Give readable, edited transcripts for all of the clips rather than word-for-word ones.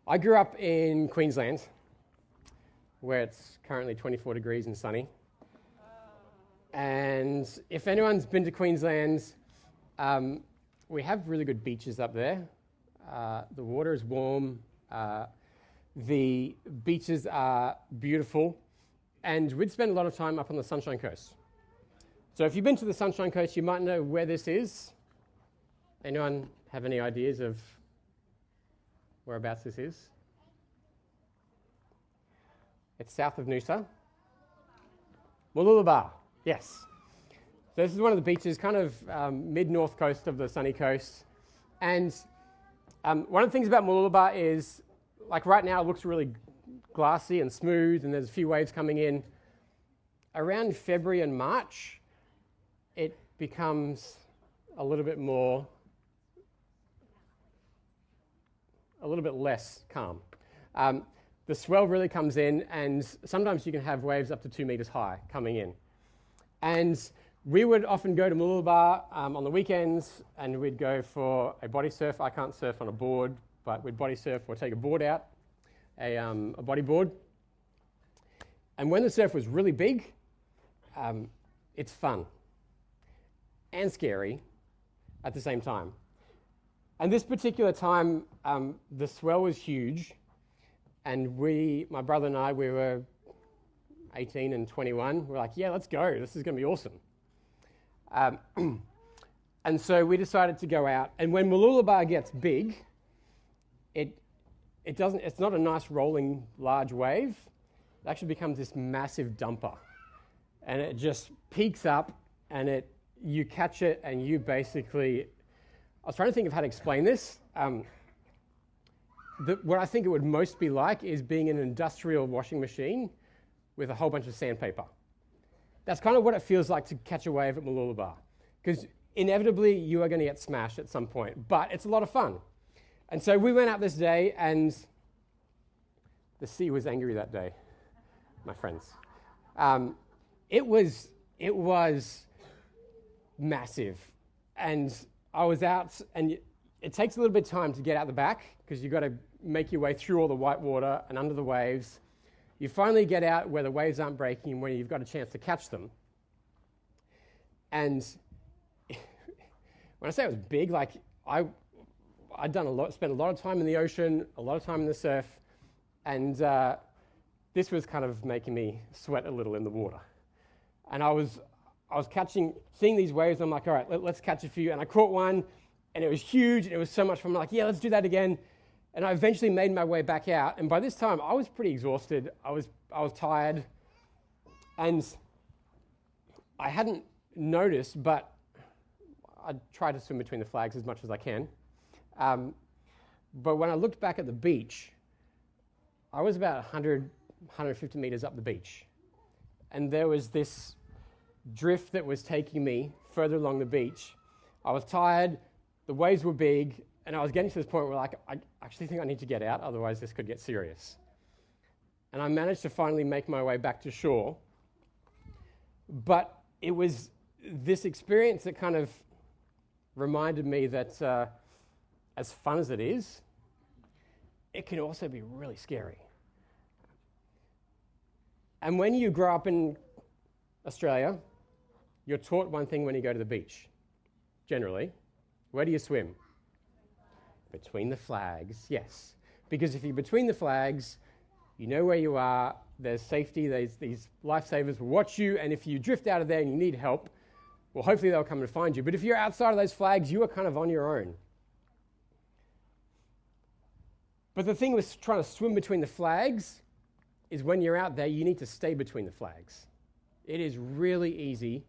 I grew up in Queensland, where it's currently 24 degrees and sunny. And if anyone's been to Queensland, we have really good beaches up there. The water is warm. The beaches are beautiful. And we'd spend a lot of time up on the Sunshine Coast. So if you've been to the Sunshine Coast, you might know where this is. Anyone have any ideas of whereabouts this is? It's south of Noosa. Mooloolaba, yes. So this is one of the beaches, kind of mid-north coast of the sunny coast. And one of the things about Mooloolaba is, like right now, it looks really glassy and smooth, and there's a few waves coming in. Around February and March, it becomes a little bit less calm. The swell really comes in, and sometimes you can have waves up to 2 meters high coming in. And we would often go to Mooloolaba on the weekends, and we'd go for a body surf. I can't surf on a board, but we'd body surf or take a board out, a body board. And when the surf was really big, it's fun and scary at the same time. And this particular time, the swell was huge, and my brother and I, we were 18 and 21. We're like, yeah, let's go. This is going to be awesome. And so we decided to go out. And when Mooloolaba gets big, it's not a nice rolling large wave. It actually becomes this massive dumper, and it just peaks up, and you catch it, and you basically. I was trying to think of how to explain this. What I think it would most be like is being in an industrial washing machine with a whole bunch of sandpaper. That's kind of what it feels like to catch a wave at Mooloolaba, because inevitably you are going to get smashed at some point, but it's a lot of fun. And so we went out this day, and the sea was angry that day, my friends. It was massive, and I was out, and it takes a little bit of time to get out the back because you've got to make your way through all the white water and under the waves. You finally get out where the waves aren't breaking and where you've got a chance to catch them. And when I say it was big, like I'd spent a lot of time in the ocean, a lot of time in the surf, and this was kind of making me sweat a little in the water. And I was seeing these waves, and I'm like, all right, let's catch a few. And I caught one, and it was huge, and it was so much fun. I'm like, yeah, let's do that again. And I eventually made my way back out. And by this time, I was pretty exhausted. I was tired. And I hadn't noticed, but I try to swim between the flags as much as I can. But when I looked back at the beach, I was about 150 meters up the beach. And there was this drift that was taking me further along the beach. I was tired, the waves were big, and I was getting to this point where I actually think I need to get out, otherwise this could get serious. And I managed to finally make my way back to shore. But it was this experience that kind of reminded me that as fun as it is, it can also be really scary. And when you grow up in Australia, you're taught one thing when you go to the beach, generally. Where do you swim? Between the flags, yes. Because if you're between the flags, you know where you are, there's safety, these lifesavers will watch you, and if you drift out of there and you need help, well, hopefully they'll come and find you. But if you're outside of those flags, you are kind of on your own. But the thing with trying to swim between the flags is when you're out there, you need to stay between the flags. It is really easy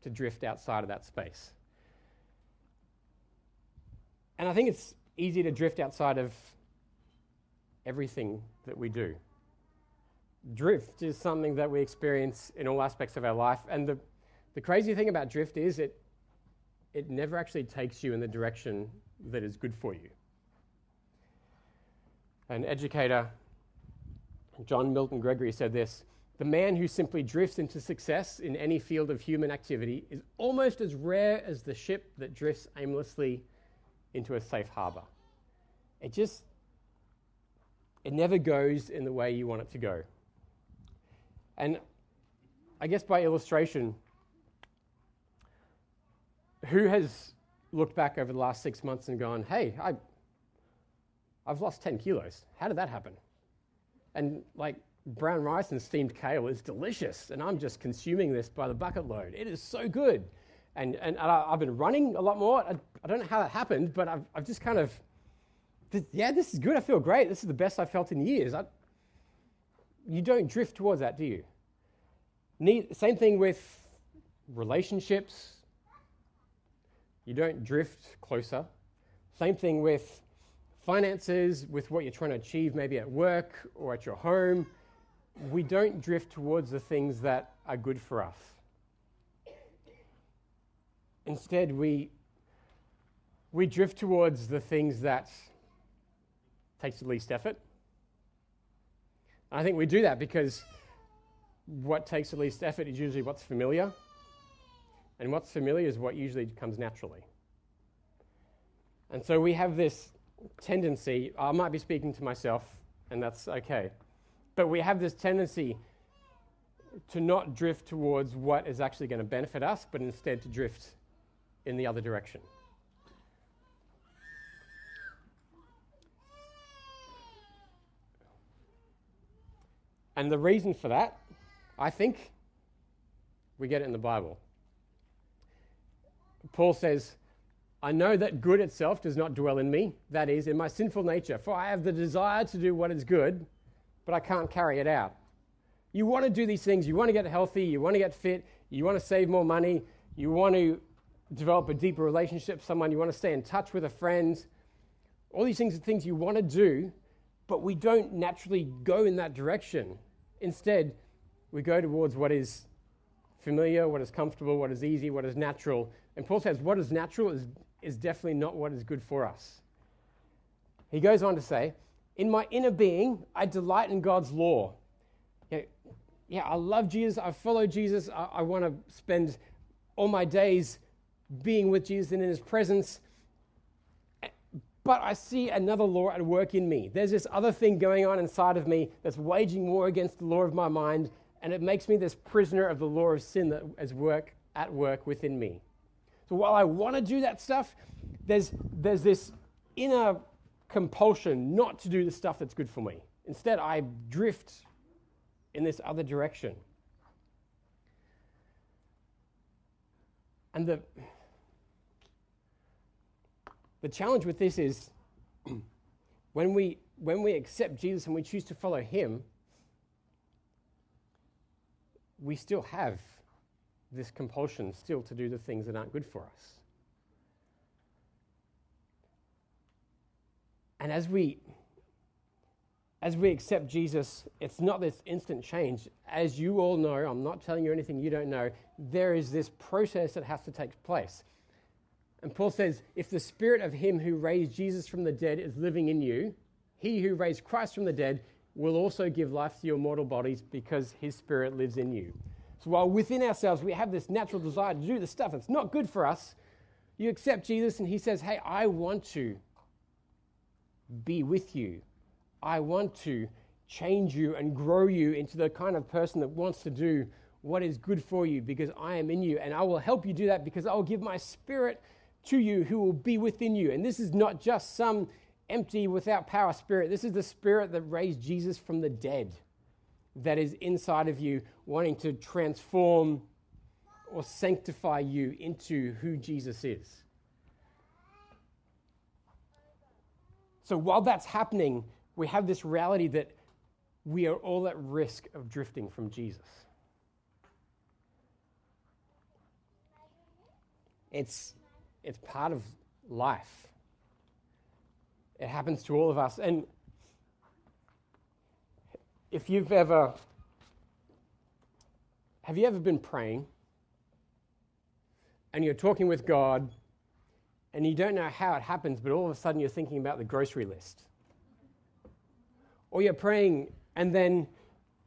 to drift outside of that space. And I think it's easy to drift outside of everything that we do. Drift is something that we experience in all aspects of our life. And the crazy thing about drift is it never actually takes you in the direction that is good for you. An educator, John Milton Gregory, said this: "The man who simply drifts into success in any field of human activity is almost as rare as the ship that drifts aimlessly into a safe harbor." it never goes in the way you want it to go. And I guess by illustration, who has looked back over the last 6 months and gone, hey, I've lost 10 kilos. How did that happen? And like brown rice and steamed kale is delicious, and I'm just consuming this by the bucket load. It is so good. And I've been running a lot more. I don't know how that happened, but I've just kind of, this is good. I feel great. This is the best I've felt in years. You don't drift towards that, do you? Same thing with relationships. You don't drift closer. Same thing with finances, with what you're trying to achieve maybe at work or at your home. We don't drift towards the things that are good for us. Instead, we drift towards the things that takes the least effort. And I think we do that because what takes the least effort is usually what's familiar. And what's familiar is what usually comes naturally. And so we have this tendency, I might be speaking to myself, and that's okay, but we have this tendency to not drift towards what is actually going to benefit us, but instead to drift in the other direction. And the reason for that, I think, we get it in the Bible. Paul says, I know that good itself does not dwell in me, that is, in my sinful nature, for I have the desire to do what is good, but I can't carry it out. You want to do these things, you want to get healthy, you want to get fit, you want to save more money, you want to develop a deeper relationship with someone, you want to stay in touch with a friend. All these things are things you want to do, but we don't naturally go in that direction. Instead, we go towards what is familiar, what is comfortable, what is easy, what is natural. And Paul says what is natural is definitely not what is good for us. He goes on to say, in my inner being, I delight in God's law. I love Jesus, I follow Jesus, I want to spend all my days being with Jesus and in his presence. But I see another law at work in me. There's this other thing going on inside of me that's waging war against the law of my mind, and it makes me this prisoner of the law of sin that is at work within me. So while I want to do that stuff, there's this inner compulsion not to do the stuff that's good for me. Instead, I drift in this other direction. And the challenge with this is when we accept Jesus and we choose to follow him, we still have this compulsion still to do the things that aren't good for us. And as we accept Jesus, it's not this instant change. As you all know, I'm not telling you anything you don't know, there is this process that has to take place. And Paul says, if the spirit of him who raised Jesus from the dead is living in you, he who raised Christ from the dead will also give life to your mortal bodies because his spirit lives in you. So while within ourselves we have this natural desire to do the stuff that's not good for us, you accept Jesus and he says, hey, I want to be with you. I want to change you and grow you into the kind of person that wants to do what is good for you because I am in you, and I will help you do that because I will give my spirit to you who will be within you. And this is not just some empty, without power spirit. This is the spirit that raised Jesus from the dead that is inside of you, wanting to transform or sanctify you into who Jesus is. So while that's happening, we have this reality that we are all at risk of drifting from Jesus. It's part of life. It happens to all of us. And if have you ever been praying and you're talking with God and you don't know how it happens, but all of a sudden you're thinking about the grocery list? Or you're praying and then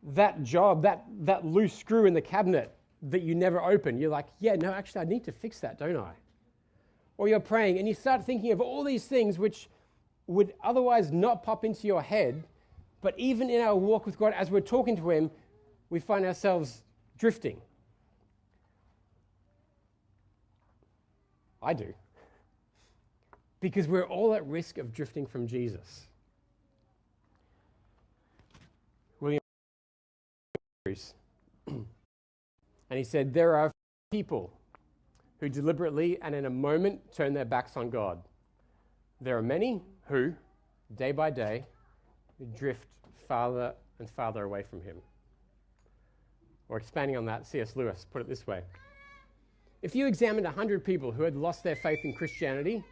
that job, that loose screw in the cabinet that you never open, you're like, yeah, no, actually I need to fix that, don't I? Or you're praying and you start thinking of all these things which would otherwise not pop into your head, But even in our walk with God, as we're talking to him, we find ourselves drifting. I do. Because we're all at risk of drifting from Jesus. William and he said, there are people who deliberately and in a moment turn their backs on God. There are many who, day by day, drift farther and farther away from him. Or expanding on that, C.S. Lewis put it this way. If you examined 100 people who had lost their faith in Christianity,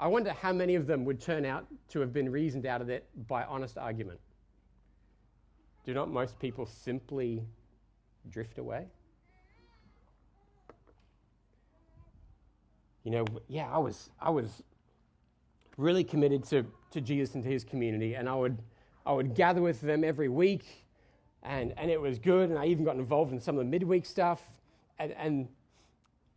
I wonder how many of them would turn out to have been reasoned out of it by honest argument. Do not most people simply drift away? You know, yeah, I was really committed to Jesus and to his community, and I would gather with them every week, and it was good, and I even got involved in some of the midweek stuff, and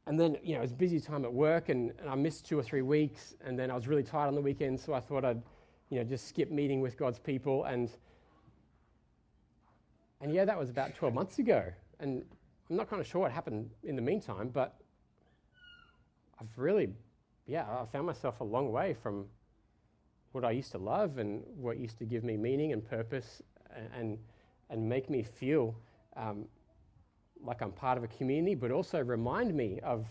then, you know, it was a busy time at work, and I missed 2 or 3 weeks, and then I was really tired on the weekend, so I thought I'd, you know, just skip meeting with God's people, and yeah, that was about 12 months ago, and I'm not kind of sure what happened in the meantime, but I found myself a long way from what I used to love and what used to give me meaning and purpose and make me feel like I'm part of a community, but also remind me of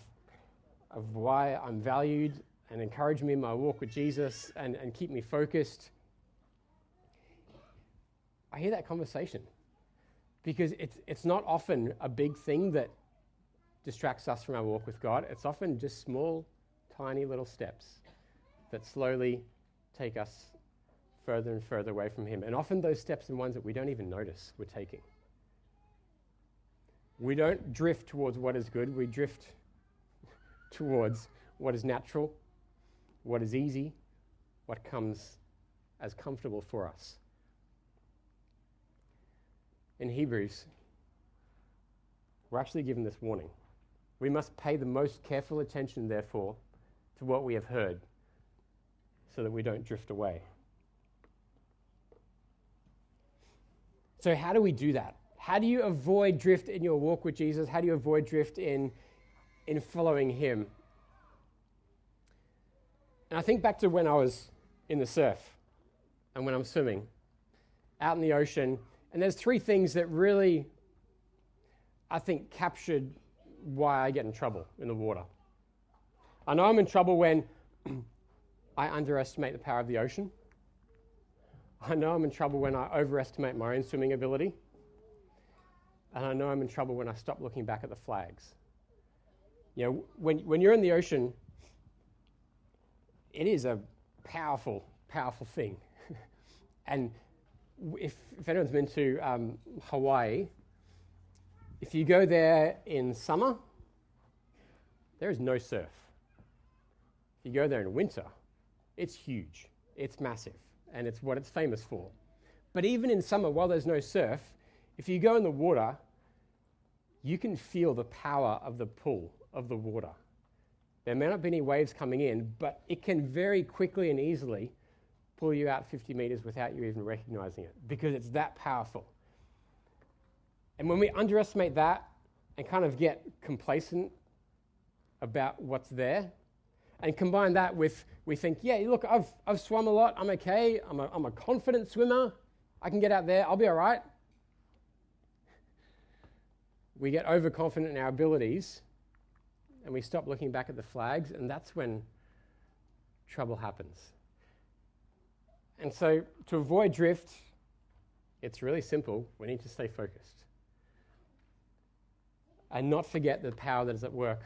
why I'm valued and encourage me in my walk with Jesus and keep me focused. I hear that conversation because it's not often a big thing that distracts us from our walk with God. It's often just small, tiny little steps that slowly take us further and further away from him. And often those steps are ones that we don't even notice we're taking. We don't drift towards what is good. We drift towards what is natural, what is easy, what comes as comfortable for us. In Hebrews, we're actually given this warning. We must pay the most careful attention, therefore, to what we have heard, so that we don't drift away. So how do we do that? How do you avoid drift in your walk with Jesus? How do you avoid drift in following him? And I think back to when I was in the surf and when I'm swimming out in the ocean, and there's 3 things that really, I think, captured why I get in trouble in the water. I know I'm in trouble when I underestimate the power of the ocean. I know I'm in trouble when I overestimate my own swimming ability. And I know I'm in trouble when I stop looking back at the flags. You know, when you're in the ocean, it is a powerful, powerful thing. And if anyone's been to Hawaii, if you go there in summer, there is no surf. If you go there in winter, it's huge, it's massive, and it's what it's famous for. But even in summer, while there's no surf, if you go in the water, you can feel the power of the pull of the water. There may not be any waves coming in, but it can very quickly and easily pull you out 50 meters without you even recognizing it, because it's that powerful. And when we underestimate that and kind of get complacent about what's there, and combine that with, we think, yeah, look, I've swum a lot, I'm okay, I'm a confident swimmer, I can get out there, I'll be all right. We get overconfident in our abilities, and we stop looking back at the flags, and that's when trouble happens. And so to avoid drift, it's really simple. We need to stay focused and not forget the power that is at work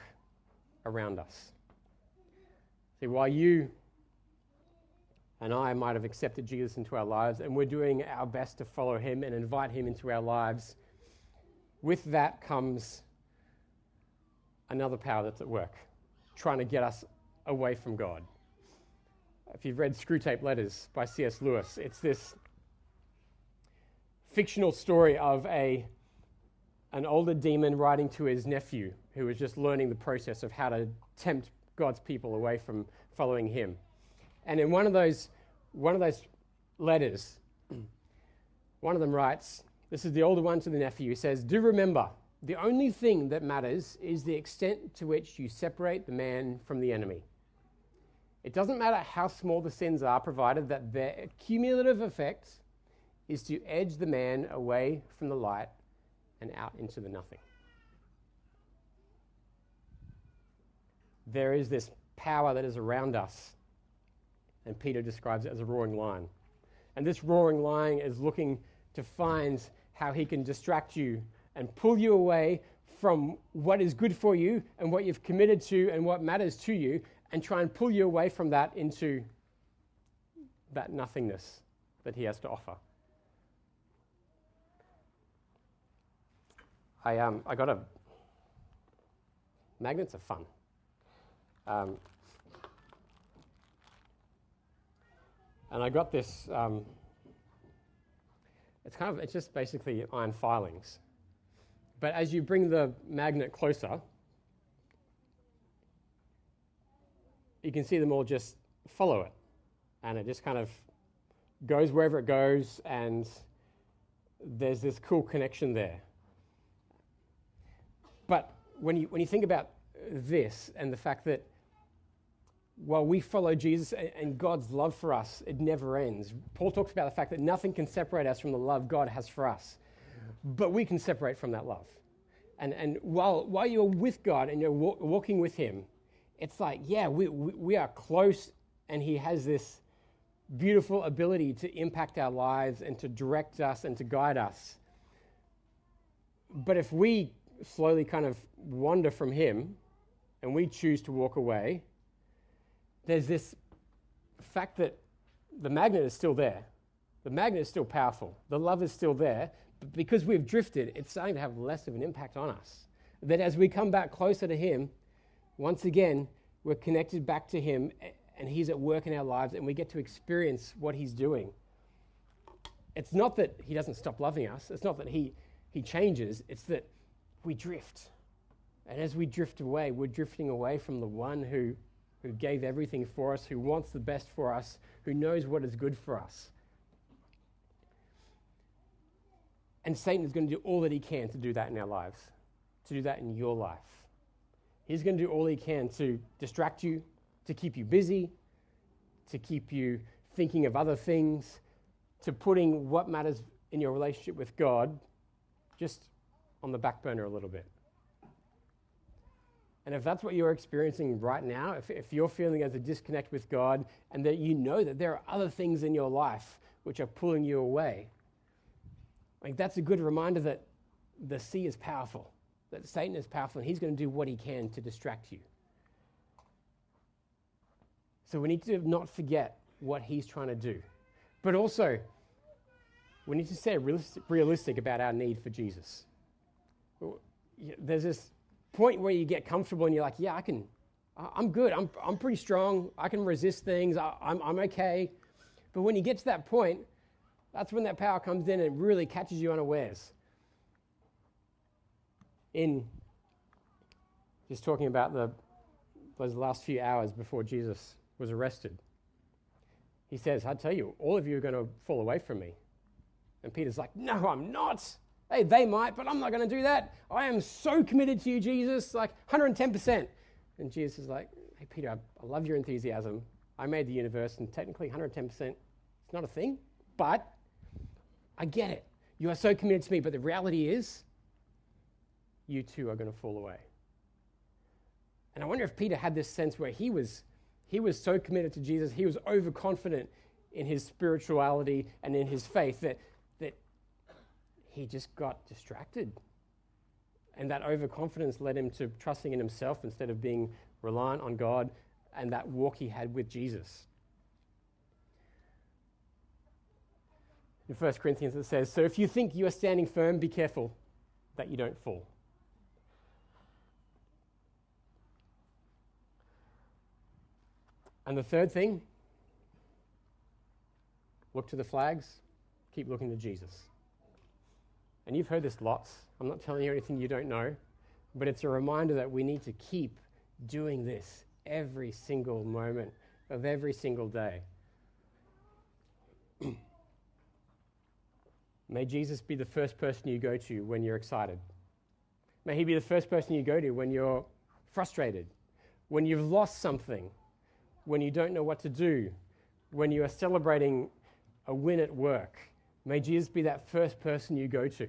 around us. See, while you and I might have accepted Jesus into our lives, and we're doing our best to follow him and invite him into our lives, with that comes another power that's at work, trying to get us away from God. If you've read Screwtape Letters by C.S. Lewis, it's this fictional story of an older demon writing to his nephew who was just learning the process of how to tempt God's people away from following him. And in one of those letters, One of them writes, this is the older one to the nephew, he says, "Do remember, the only thing that matters is the extent to which you separate the man from the enemy. It doesn't matter how small the sins are, provided that their cumulative effect is to edge the man away from the light and out into the nothing." There is this power that is around us, and Peter describes it as a roaring lion. And this roaring lion is looking to find how he can distract you and pull you away from what is good for you and what you've committed to and what matters to you, and try and pull you away from that into that nothingness that he has to offer. I got a... Magnets are fun. And I got this... It's just basically iron filings. But as you bring the magnet closer, you can see them all just follow it. And it just kind of goes wherever it goes, and there's this cool connection there. But when you think about this and the fact that while we follow Jesus and God's love for us, it never ends. Paul talks about the fact that nothing can separate us from the love God has for us. But we can separate from that love. And while you're with God and you're walking with him, it's like, yeah, we are close, and he has this beautiful ability to impact our lives and to direct us and to guide us. But if we slowly kind of wander from him and we choose to walk away, there's this fact that the magnet is still there. The magnet is still powerful. The love is still there. But because we've drifted, it's starting to have less of an impact on us. That as we come back closer to him, once again, we're connected back to him, and he's at work in our lives, and we get to experience what he's doing. It's not that he doesn't stop loving us. It's not that he changes. It's that we drift. And as we drift away, we're drifting away from the one who gave everything for us, who wants the best for us, who knows what is good for us. And Satan is going to do all that he can to do that in our lives, to do that in your life. He's going to do all he can to distract you, to keep you busy, to keep you thinking of other things, to putting what matters in your relationship with God just on the back burner a little bit. And if that's what you're experiencing right now, if you're feeling as a disconnect with God, and that you know that there are other things in your life which are pulling you away, like that's a good reminder that the sea is powerful, that Satan is powerful, and he's going to do what he can to distract you. So we need to not forget what he's trying to do. But also, we need to stay realistic about our need for Jesus. There's this point where you get comfortable and you're like, yeah, I'm good. I'm pretty strong. I can resist things. I'm okay. But when you get to that point, that's when that power comes in and really catches you unawares. In just talking about those last few hours before Jesus was arrested, he says, I tell you, all of you are going to fall away from me. And Peter's like, no, I'm not. Hey, they might, but I'm not going to do that. I am so committed to you, Jesus, like 110%. And Jesus is like, hey, Peter, I love your enthusiasm. I made the universe, and technically 110%, it's not a thing, but I get it. You are so committed to me, but the reality is, you too are going to fall away. And I wonder if Peter had this sense where he was so committed to Jesus, he was overconfident in his spirituality and in his faith that he just got distracted. And that overconfidence led him to trusting in himself instead of being reliant on God and that walk he had with Jesus. In 1 Corinthians it says, so if you think you are standing firm, be careful that you don't fall. And the third thing, look to the flags, keep looking to Jesus. And you've heard this lots. I'm not telling you anything you don't know, but it's a reminder that we need to keep doing this every single moment of every single day. May Jesus be the first person you go to when you're excited. May he be the first person you go to when you're frustrated, when you've lost something, when you don't know what to do, when you are celebrating a win at work. May Jesus be that first person you go to.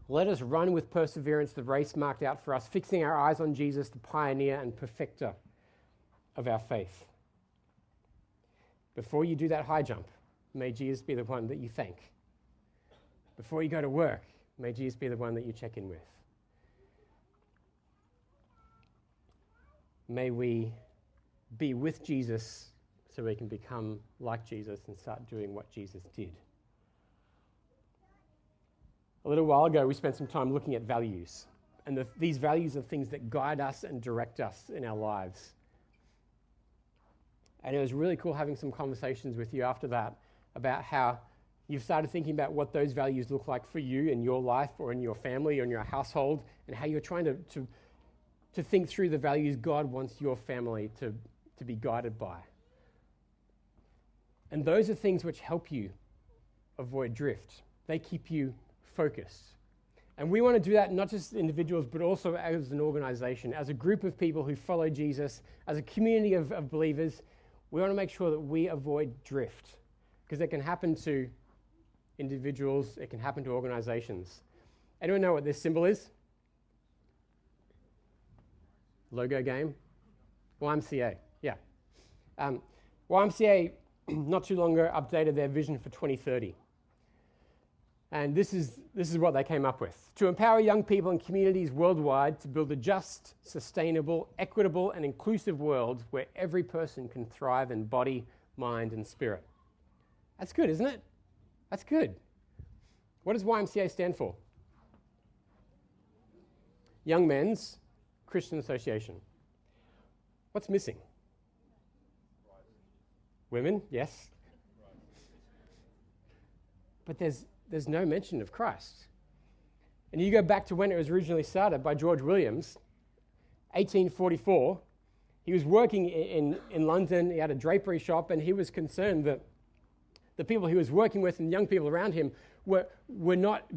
Let us run with perseverance the race marked out for us, fixing our eyes on Jesus, the pioneer and perfecter of our faith. Before you do that high jump, may Jesus be the one that you thank. Before you go to work, may Jesus be the one that you check in with. May we be with Jesus so we can become like Jesus and start doing what Jesus did. A little while ago, we spent some time looking at values. And these values are things that guide us and direct us in our lives. And it was really cool having some conversations with you after that about how you've started thinking about what those values look like for you in your life or in your family or in your household, and how you're trying to think through the values God wants your family to be guided by. And those are things which help you avoid drift. They keep you focused. And we want to do that not just as individuals, but also as an organization, as a group of people who follow Jesus, as a community of believers. We want to make sure that we avoid drift, because it can happen to individuals, it can happen to organizations. Anyone know what this symbol is? Logo game? YMCA, yeah. YMCA, not too long ago, updated their vision for 2030. And this is what they came up with. To empower young people and communities worldwide to build a just, sustainable, equitable, and inclusive world where every person can thrive in body, mind, and spirit. That's good, isn't it? That's good. What does YMCA stand for? Young Men's Christian Association. What's missing? Women, yes. But there's no mention of Christ. And you go back to when it was originally started by George Williams, 1844. He was working in London. He had a drapery shop, and he was concerned that the people he was working with and young people around him were not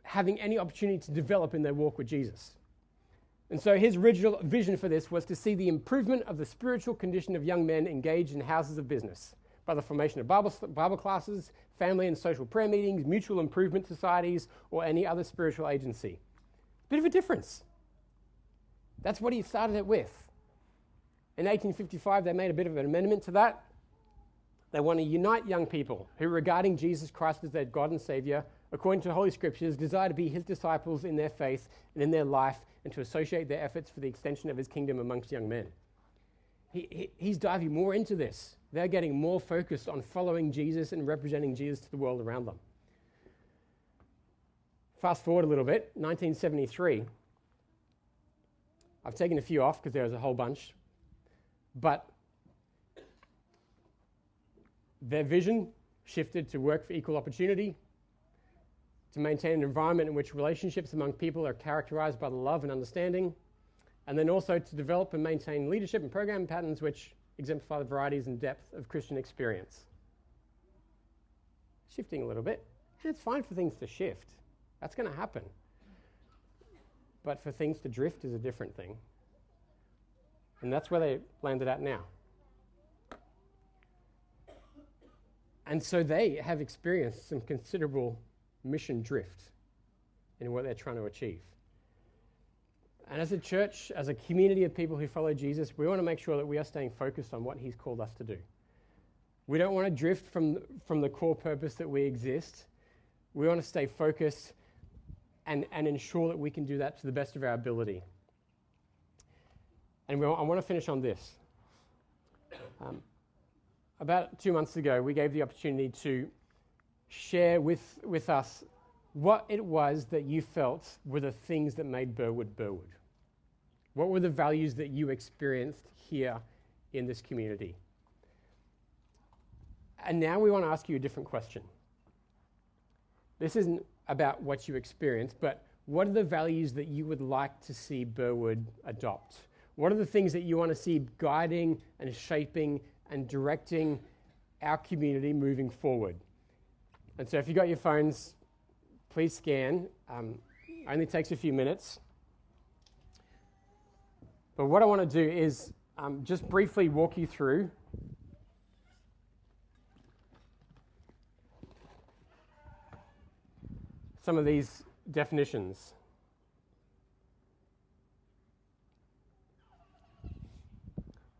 having any opportunity to develop in their walk with Jesus. And so his original vision for this was to see the improvement of the spiritual condition of young men engaged in houses of business by the formation of Bible classes, family and social prayer meetings, mutual improvement societies, or any other spiritual agency. Bit of a difference. That's what he started it with. In 1855, they made a bit of an amendment to that. They want to unite young people who, regarding Jesus Christ as their God and Savior, according to the Holy Scriptures, desire to be his disciples in their faith and in their life, and to associate their efforts for the extension of his kingdom amongst young men. He's diving more into this. They're getting more focused on following Jesus and representing Jesus to the world around them. Fast forward a little bit, 1973. I've taken a few off because there was a whole bunch. But their vision shifted to work for equal opportunity, to maintain an environment in which relationships among people are characterized by the love and understanding, and then also to develop and maintain leadership and program patterns which exemplify the varieties and depth of Christian experience. Shifting a little bit, and it's fine for things to shift. That's going to happen. But for things to drift is a different thing. And that's where they landed at now. And so they have experienced some considerable mission drift in what they're trying to achieve. And as a church, as a community of people who follow Jesus, we want to make sure that we are staying focused on what he's called us to do. We don't want to drift from the core purpose that we exist. We want to stay focused and ensure that we can do that to the best of our ability. And I want to finish on this. About 2 months ago, we gave the opportunity to share with us what it was that you felt were the things that made Burwood Burwood. What were the values that you experienced here in this community? And now we want to ask you a different question. This isn't about what you experienced, but what are the values that you would like to see Burwood adopt? What are the things that you want to see guiding and shaping and directing our community moving forward? And so if you've got your phones, please scan. Only takes a few minutes. But what I want to do is just briefly walk you through some of these definitions.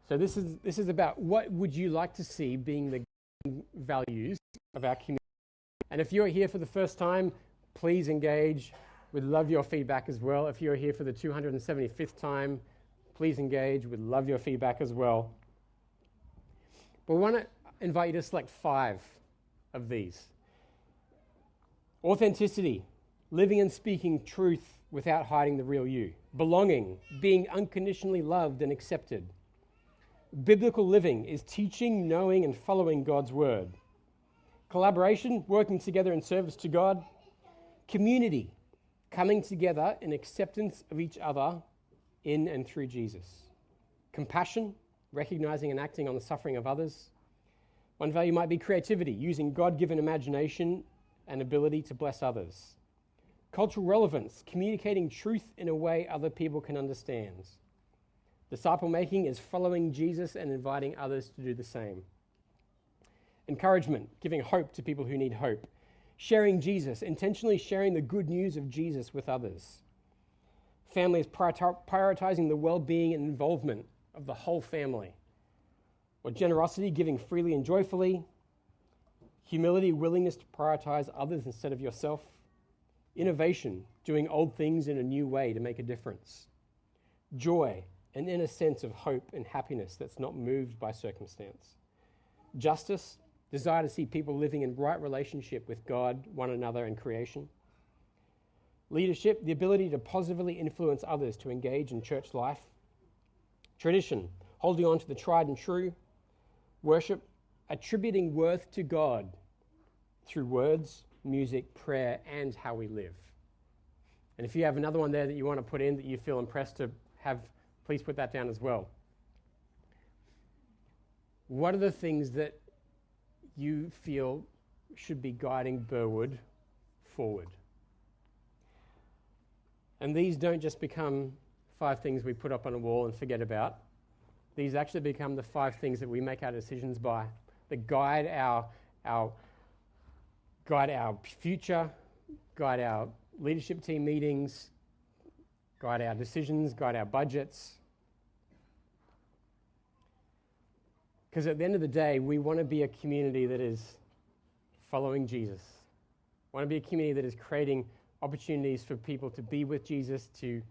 So this is about what would you like to see being the values of our community. And if you're here for the first time, please engage. We'd love your feedback as well. If you're here for the 275th time, please engage. We'd love your feedback as well. But we want to invite you to select 5 of these. Authenticity, living and speaking truth without hiding the real you. Belonging, being unconditionally loved and accepted. Biblical living is teaching, knowing, and following God's word. Collaboration, working together in service to God. Community, coming together in acceptance of each other in and through Jesus. Compassion, recognizing and acting on the suffering of others. One value might be creativity, using God-given imagination and ability to bless others. Cultural relevance, communicating truth in a way other people can understand. Disciple making is following Jesus and inviting others to do the same. Encouragement, giving hope to people who need hope. Sharing Jesus, intentionally sharing the good news of Jesus with others. Family is prioritizing the well-being and involvement of the whole family. Or generosity, giving freely and joyfully. Humility, willingness to prioritize others instead of yourself. Innovation, doing old things in a new way to make a difference. Joy, an inner sense of hope and happiness that's not moved by circumstance. Justice, desire to see people living in right relationship with God, one another, and creation. Leadership, the ability to positively influence others to engage in church life. Tradition, holding on to the tried and true. Worship, attributing worth to God through words, music, prayer, and how we live. And if you have another one there that you want to put in that you feel impressed to have, please put that down as well. What are the things that you feel should be guiding Burwood forward? And these don't just become 5 things we put up on a wall and forget about. These actually become the 5 things that we make our decisions by, that guide our future, guide our leadership team meetings, guide our decisions, guide our budgets. Because at the end of the day, we want to be a community that is following Jesus. We want to be a community that is creating opportunities for people to be with Jesus, to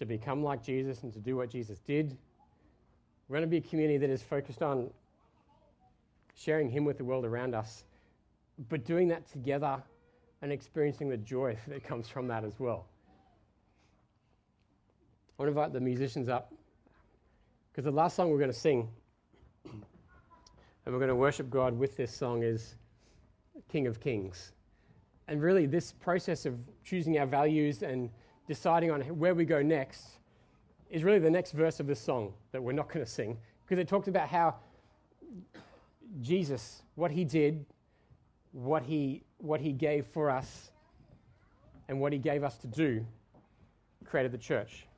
become like Jesus and to do what Jesus did. We're going to be a community that is focused on sharing him with the world around us, but doing that together and experiencing the joy that comes from that as well. I want to invite the musicians up, because the last song we're going to sing, and we're going to worship God with this song, is King of Kings. And really, this process of choosing our values and deciding on where we go next is really the next verse of this song that we're not going to sing, because it talks about how Jesus, what he did, what he gave for us, and what he gave us to do, created the church.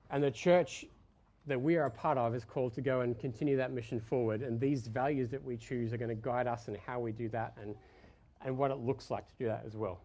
And the church that we are a part of is called to go and continue that mission forward. And these values that we choose are going to guide us in how we do that and what it looks like to do that as well.